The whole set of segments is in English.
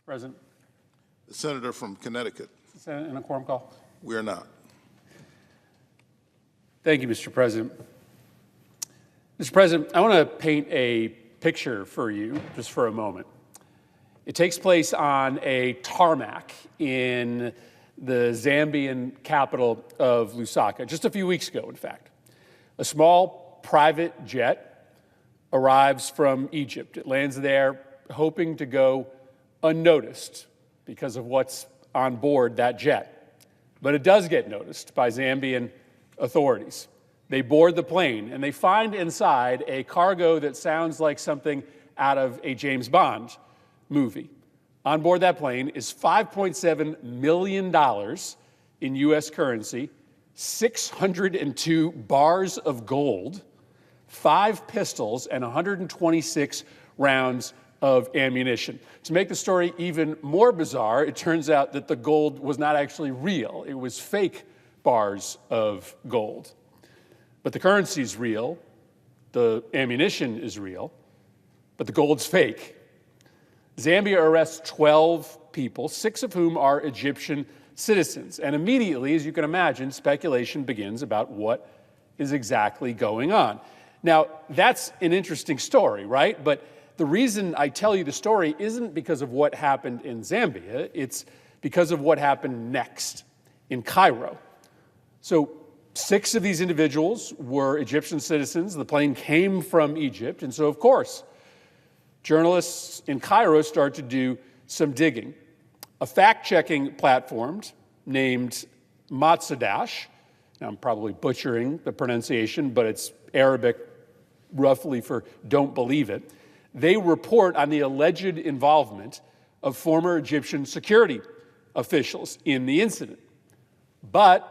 President. The senator from Connecticut. Senate in a quorum call. We are not. Thank you, Mr. President. Mr. President, I want to paint a picture for you just for a moment. It takes place on a tarmac in the Zambian capital of Lusaka, just a few weeks ago, in fact. A small private jet arrives from Egypt. It lands there hoping to go unnoticed because of what's on board that jet. But it does get noticed by Zambian authorities. They board the plane and they find inside a cargo that sounds like something out of a James Bond movie. On board that plane is $5.7 million in U.S. currency, 602 bars of gold, 5 pistols, and 126 rounds of ammunition. To make the story even more bizarre, it turns out that the gold was not actually real. It was fake bars of gold. But the currency's real, the ammunition is real, but the gold's fake. Zambia arrests 12 people, 6 of whom are Egyptian citizens. And immediately, as you can imagine, speculation begins about what is exactly going on. Now, that's an interesting story, right? But the reason I tell you the story isn't because of what happened in Zambia, it's because of what happened next in Cairo. So 6 of these individuals were Egyptian citizens. The plane came from Egypt, and so of course, journalists in Cairo start to do some digging. A fact-checking platform named Matzadash, now I'm probably butchering the pronunciation, but it's Arabic roughly for don't believe it. They report on the alleged involvement of former Egyptian security officials in the incident. But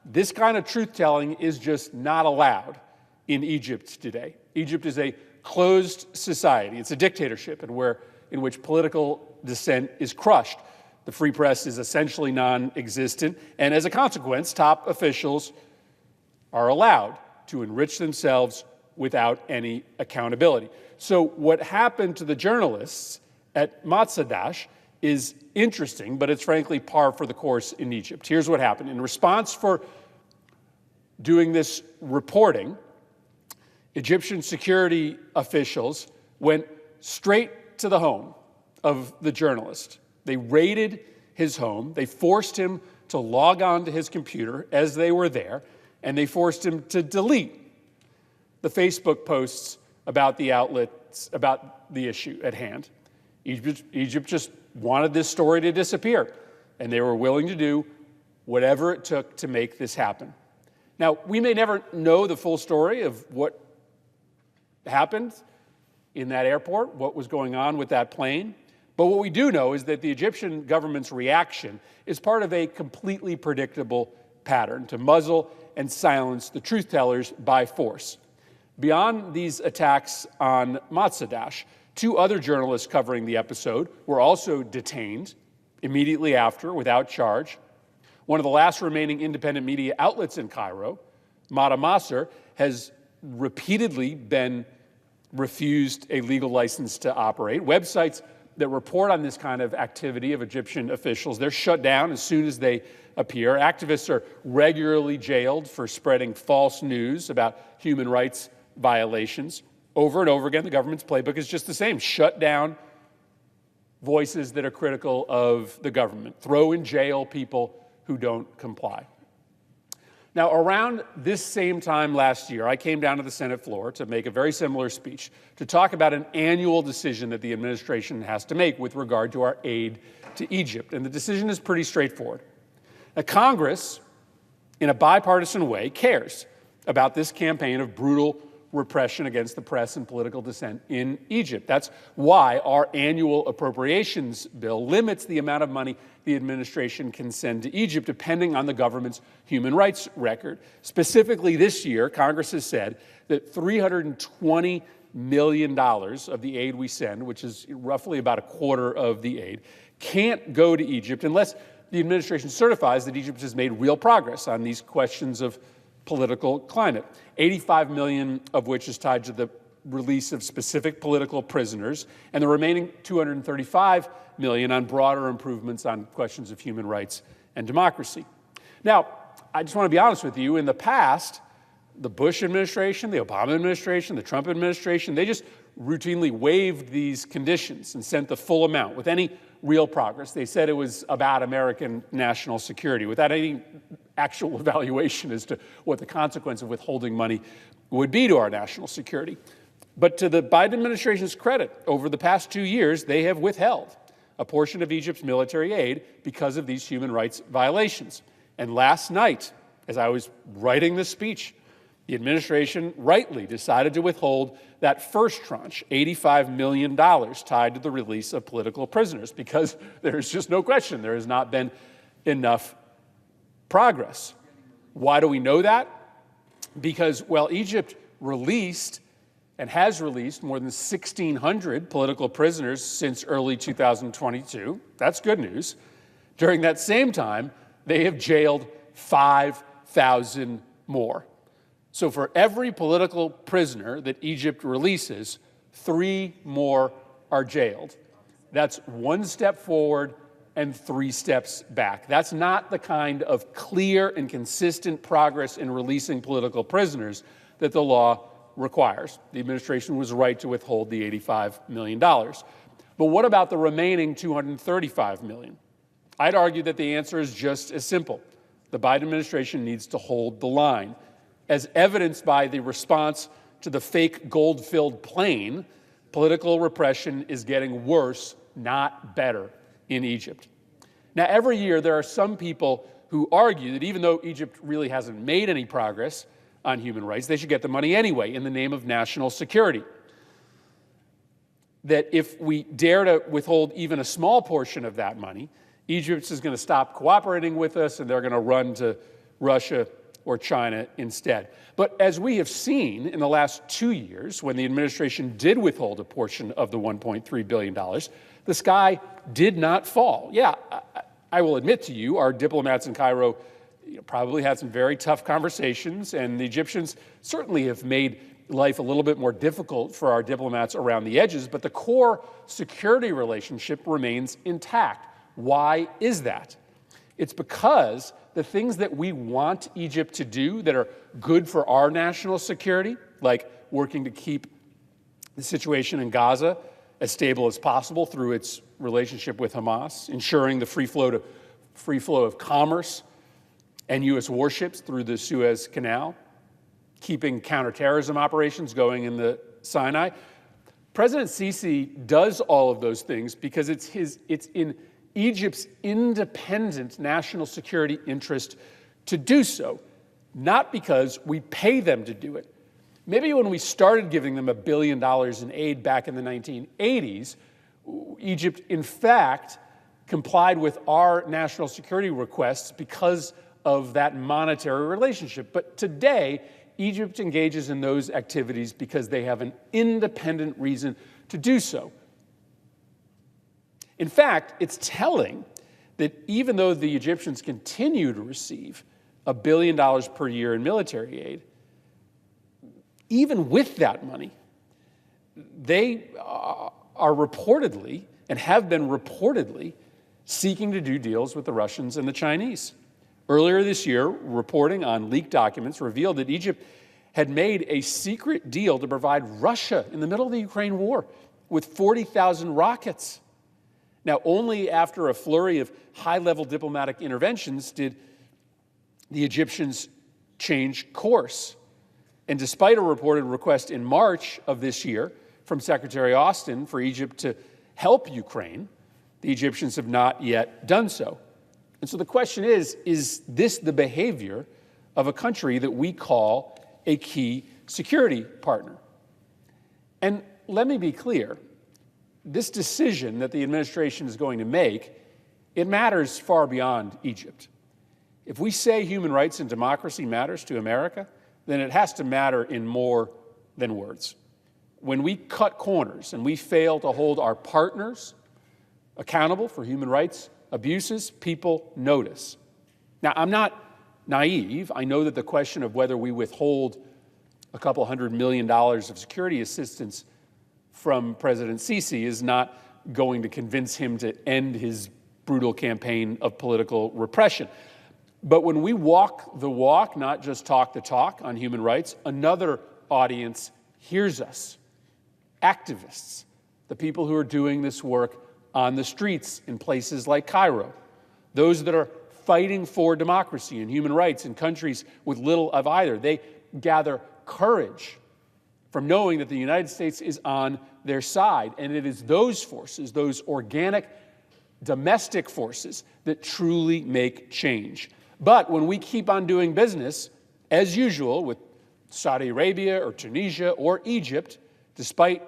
this kind of truth-telling is just not allowed in Egypt today. Egypt is a closed society. It's a dictatorship in which political dissent is crushed. The free press is essentially non-existent, and as a consequence, top officials are allowed to enrich themselves without any accountability. So what happened to the journalists at Matzadash is interesting, but it's frankly par for the course in Egypt. Here's what happened. In response for doing this reporting, Egyptian security officials went straight to the home of the journalist. They raided his home. They forced him to log on to his computer as they were there, and they forced him to delete the Facebook posts about the outlets, about the issue at hand. Egypt just wanted this story to disappear, and they were willing to do whatever it took to make this happen. Now, we may never know the full story of what happened in that airport, what was going on with that plane, but what we do know is that the Egyptian government's reaction is part of a completely predictable pattern to muzzle and silence the truth-tellers by force. Beyond these attacks on Matzadash, 2 other journalists covering the episode were also detained immediately after without charge. One of the last remaining independent media outlets in Cairo, Mada Masr, has repeatedly been refused a legal license to operate. Websites that report on this kind of activity of Egyptian officials, they're shut down as soon as they appear. Activists are regularly jailed for spreading false news about human rights violations. Over and over again, the government's playbook is just the same. Shut down voices that are critical of the government. Throw in jail people who don't comply. Now, around this same time last year, I came down to the Senate floor to make a very similar speech to talk about an annual decision that the administration has to make with regard to our aid to Egypt. And the decision is pretty straightforward. Now, Congress, in a bipartisan way, cares about this campaign of brutal repression against the press and political dissent in Egypt. That's why our annual appropriations bill limits the amount of money the administration can send to Egypt, depending on the government's human rights record. Specifically this year, Congress has said that $320 million of the aid we send, which is roughly about a quarter of the aid, can't go to Egypt unless the administration certifies that Egypt has made real progress on these questions of political climate, $85 million of which is tied to the release of specific political prisoners, and the remaining $235 million on broader improvements on questions of human rights and democracy. Now, I just want to be honest with you. In the past, the Bush administration, the Obama administration, the Trump administration, they just routinely waived these conditions and sent the full amount with any real progress. They said it was about American national security without any actual evaluation as to what the consequence of withholding money would be to our national security. But to the Biden administration's credit, over the past 2 years, they have withheld a portion of Egypt's military aid because of these human rights violations. And last night, as I was writing this speech, the administration rightly decided to withhold that first tranche, $85 million, tied to the release of political prisoners, because there's just no question there has not been enough progress. Why do we know that? Because, well, Egypt released and has released more than 1,600 political prisoners since early 2022. That's good news. During that same time, they have jailed 5,000 more. So for every political prisoner that Egypt releases, 3 more are jailed. That's 1 step forward and 3 steps back. That's not the kind of clear and consistent progress in releasing political prisoners that the law requires. The administration was right to withhold the $85 million. But what about the remaining $235 million? I'd argue that the answer is just as simple. The Biden administration needs to hold the line. As evidenced by the response to the fake gold-filled plane, political repression is getting worse, not better, in Egypt. Now, every year there are some people who argue that even though Egypt really hasn't made any progress on human rights, they should get the money anyway in the name of national security. That if we dare to withhold even a small portion of that money, Egypt is going to stop cooperating with us and they're going to run to Russia or China instead. But as we have seen in the last 2 years, when the administration did withhold a portion of the $1.3 billion, the sky did not fall. Yeah, I will admit to you, our diplomats in Cairo probably had some very tough conversations, and the Egyptians certainly have made life a little bit more difficult for our diplomats around the edges, but the core security relationship remains intact. Why is that? It's because the things that we want Egypt to do that are good for our national security, like working to keep the situation in Gaza as stable as possible through its relationship with Hamas, ensuring the free flow of commerce and U.S. warships through the Suez Canal, keeping counterterrorism operations going in the Sinai. President Sisi does all of those things because it's in Egypt's independent national security interest to do so, not because we pay them to do it. Maybe when we started giving them $1 billion in aid back in the 1980s, Egypt, in fact, complied with our national security requests because of that monetary relationship. But today, Egypt engages in those activities because they have an independent reason to do so. In fact, it's telling that even though the Egyptians continue to receive $1 billion per year in military aid, even with that money, they are reportedly, and have been reportedly, seeking to do deals with the Russians and the Chinese. Earlier this year, reporting on leaked documents revealed that Egypt had made a secret deal to provide Russia, in the middle of the Ukraine war, with 40,000 rockets. Now, only after a flurry of high-level diplomatic interventions did the Egyptians change course. And despite a reported request in March of this year from Secretary Austin for Egypt to help Ukraine, the Egyptians have not yet done so. And so the question is this the behavior of a country that we call a key security partner? And let me be clear. This decision that the administration is going to make, it matters far beyond Egypt. If we say human rights and democracy matters to America, then it has to matter in more than words. When we cut corners and we fail to hold our partners accountable for human rights abuses, people notice. Now, I'm not naive. I know that the question of whether we withhold a couple $100 million of security assistance from President Sisi is not going to convince him to end his brutal campaign of political repression. But when we walk the walk, not just talk the talk on human rights, another audience hears us. Activists, the people who are doing this work on the streets in places like Cairo, those that are fighting for democracy and human rights in countries with little of either. They gather courage from knowing that the United States is on their side. And it is those forces, those organic, domestic forces, that truly make change. But when we keep on doing business, as usual, with Saudi Arabia or Tunisia or Egypt, despite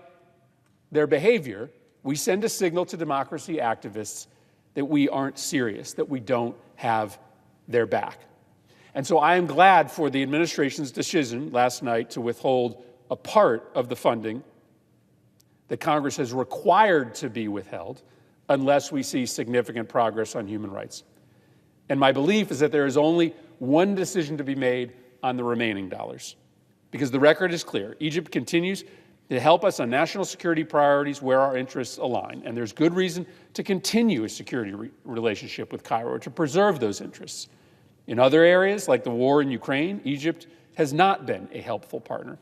their behavior, we send a signal to democracy activists that we aren't serious, that we don't have their back. And so I am glad for the administration's decision last night to withhold a part of the funding that Congress has required to be withheld unless we see significant progress on human rights. And my belief is that there is only one decision to be made on the remaining dollars, because the record is clear. Egypt continues to help us on national security priorities where our interests align, and there's good reason to continue a security relationship with Cairo to preserve those interests. In other areas, like the war in Ukraine, Egypt has not been a helpful partner,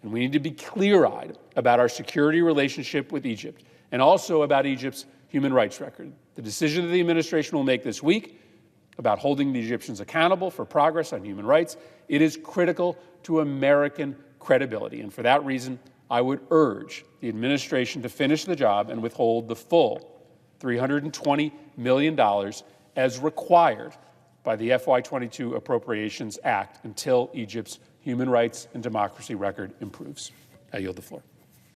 and we need to be clear-eyed about our security relationship with Egypt and also about Egypt's human rights record. The decision that the administration will make this week about holding the Egyptians accountable for progress on human rights, it is critical to American credibility, and for that reason, I would urge the administration to finish the job and withhold the full $320 million as required by the FY22 Appropriations Act until Egypt's human rights and democracy record improves. I yield the floor.